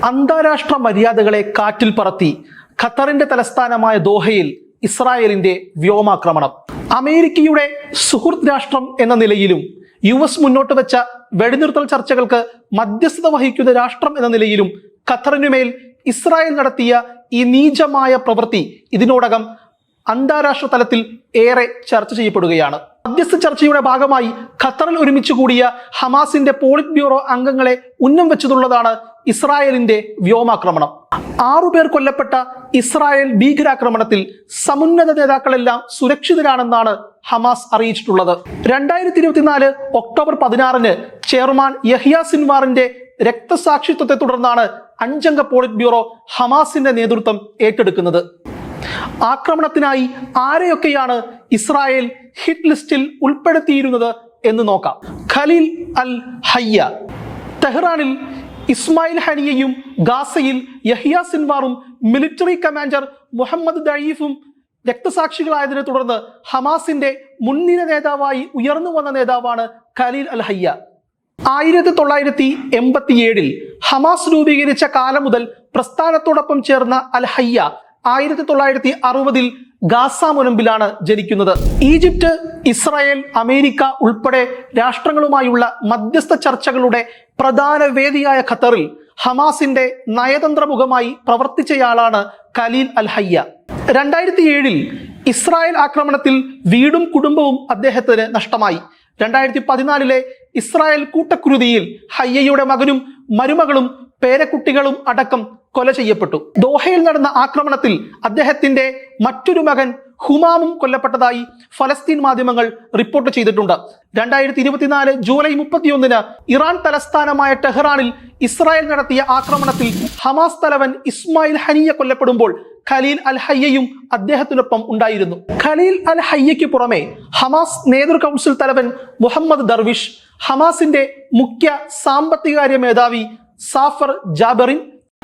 അന്താരാഷ്ട്ര മര്യാദകളെ കാറ്റിൽ പറത്തി ഖത്തറിന്റെ തലസ്ഥാനമായ ദോഹയിൽ ഇസ്രായേലിന്റെ വ്യോമാക്രമണം. അമേരിക്കയുടെ സുഹൃത്ത് രാഷ്ട്രം എന്ന നിലയിലും US മുന്നോട്ട് വെച്ച വെടിനിർത്തൽ ചർച്ചകൾക്ക് മധ്യസ്ഥത വഹിക്കുന്ന രാഷ്ട്രം എന്ന നിലയിലും ഖത്തറിനുമേൽ ഇസ്രായേൽ നടത്തിയ ഈ നീചമായ പ്രവൃത്തി ഇതിനോടകം അന്താരാഷ്ട്ര തലത്തിൽ ഏറെ ചർച്ച ചെയ്യപ്പെടുകയാണ്. മധ്യസ്ഥ ചർച്ചയുടെ ഭാഗമായി ഖത്തറിൽ ഒരുമിച്ച് കൂടിയ ഹമാസിന്റെ പോളിറ്റ് ബ്യൂറോ അംഗങ്ങളെ ഉന്നം വെച്ചതുള്ളതാണ് ഇസ്രായേലിന്റെ വ്യോമാക്രമണം. 6 പേർ കൊല്ലപ്പെട്ട ഇസ്രായേൽ ഭീകരാക്രമണത്തിൽ സമുന്നത നേതാക്കളെല്ലാം സുരക്ഷിതരാണെന്നാണ് ഹമാസ് അറിയിച്ചിട്ടുള്ളത്. 2024 ഒക്ടോബർ 16 ചെയർമാൻ യഹ്യ സിൻവാറിന്റെ രക്തസാക്ഷിത്വത്തെ തുടർന്നാണ് 5 അംഗ പോളിറ്റ് ബ്യൂറോ ഹമാസിന്റെ നേതൃത്വം ഏറ്റെടുക്കുന്നത്. ആക്രമണത്തിനായി ആരെയൊക്കെയാണ് ഇസ്രായേൽ ഹിറ്റ് ലിസ്റ്റിൽ ഉൾപ്പെടുത്തിയിരുന്നത് എന്ന് നോക്കാം. ഖലീൽ അൽ ഹയ്യ, തെഹ്റാനിൽ ഇസ്മായിൽ ഹനിയയും ഗാസയിൽ യഹ്യ സിൻവാറും മിലിറ്ററി കമാൻഡർ മുഹമ്മദ് ദഈഫും രക്തസാക്ഷികളായതിനെ തുടർന്ന് ഹമാസിന്റെ മുൻനിര നേതാവായി ഉയർന്നു വന്ന നേതാവാണ് ഖലീൽ അൽ ഹയ്യ. 1987 ഹമാസ് രൂപീകരിച്ച കാലം മുതൽ പ്രസ്ഥാനത്തോടൊപ്പം ചേർന്ന അൽ ഹയ്യ 1960 ഗാസ മുനമ്പിലാണ് ജനിക്കുന്നത്. ഈജിപ്റ്റ്, ഇസ്രായേൽ, അമേരിക്ക ഉൾപ്പെടെ രാഷ്ട്രങ്ങളുമായുള്ള മധ്യസ്ഥ ചർച്ചകളുടെ പ്രധാന വേദിയായ ഖത്തറിൽ ഹമാസിന്റെ നയതന്ത്ര മുഖമായി പ്രവർത്തിച്ചയാളാണ് ഖലീൽ അൽ ഹയ്യ. 2007 ഇസ്രായേൽ ആക്രമണത്തിൽ വീടും കുടുംബവും അദ്ദേഹത്തിന് നഷ്ടമായി. 2014 ഇസ്രായേൽ കൂട്ടക്കുരുതിയിൽ ഹയ്യയുടെ മകനും മരുമകളും പേരക്കുട്ടികളും അടക്കം കൊല ചെയ്യപ്പെട്ടു. ദോഹയിൽ നടന്ന ആക്രമണത്തിൽ അദ്ദേഹത്തിന്റെ മറ്റൊരു മകൻ ഹുമാമും കൊല്ലപ്പെട്ടതായി ഫലസ്തീൻ മാധ്യമങ്ങൾ റിപ്പോർട്ട് ചെയ്തിട്ടുണ്ട്. 2024 ജൂലൈ 31 ഇറാൻ തലസ്ഥാനമായ ടെഹ്റാനിൽ ഇസ്രായേൽ നടത്തിയ ആക്രമണത്തിൽ ഹമാസ് തലവൻ ഇസ്മായിൽ ഹനിയ കൊല്ലപ്പെടുമ്പോൾ ഖലീൽ അൽ ഹയ്യയും അദ്ദേഹത്തിനൊപ്പം ഉണ്ടായിരുന്നു. ഖലീൽ അൽ ഹയ്യയ്ക്ക് പുറമെ ഹമാസ് നേതൃ കൗൺസിൽ തലവൻ മുഹമ്മദ് ദർവിഷ്, ഹമാസിന്റെ മുഖ്യ സാമ്പത്തികാര്യ മേധാവി സാഫർ ജാബറിൻ,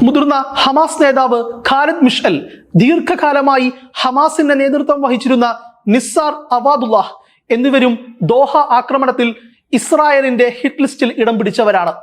മുതിർന്ന ഹമാസ് നേതാവ് ഖാലിദ് മിഷ്അൽ, ദീർഘകാലമായി ഹമാസിന്റെ നേതൃത്വം വഹിച്ചിരുന്ന നിസാർ അവാദുല്ലാഹ് എന്നിവരും ദോഹ ആക്രമണത്തിൽ ഇസ്രായേലിന്റെ ഹിറ്റ് ലിസ്റ്റിൽ ഇടം പിടിച്ചവരാണ്.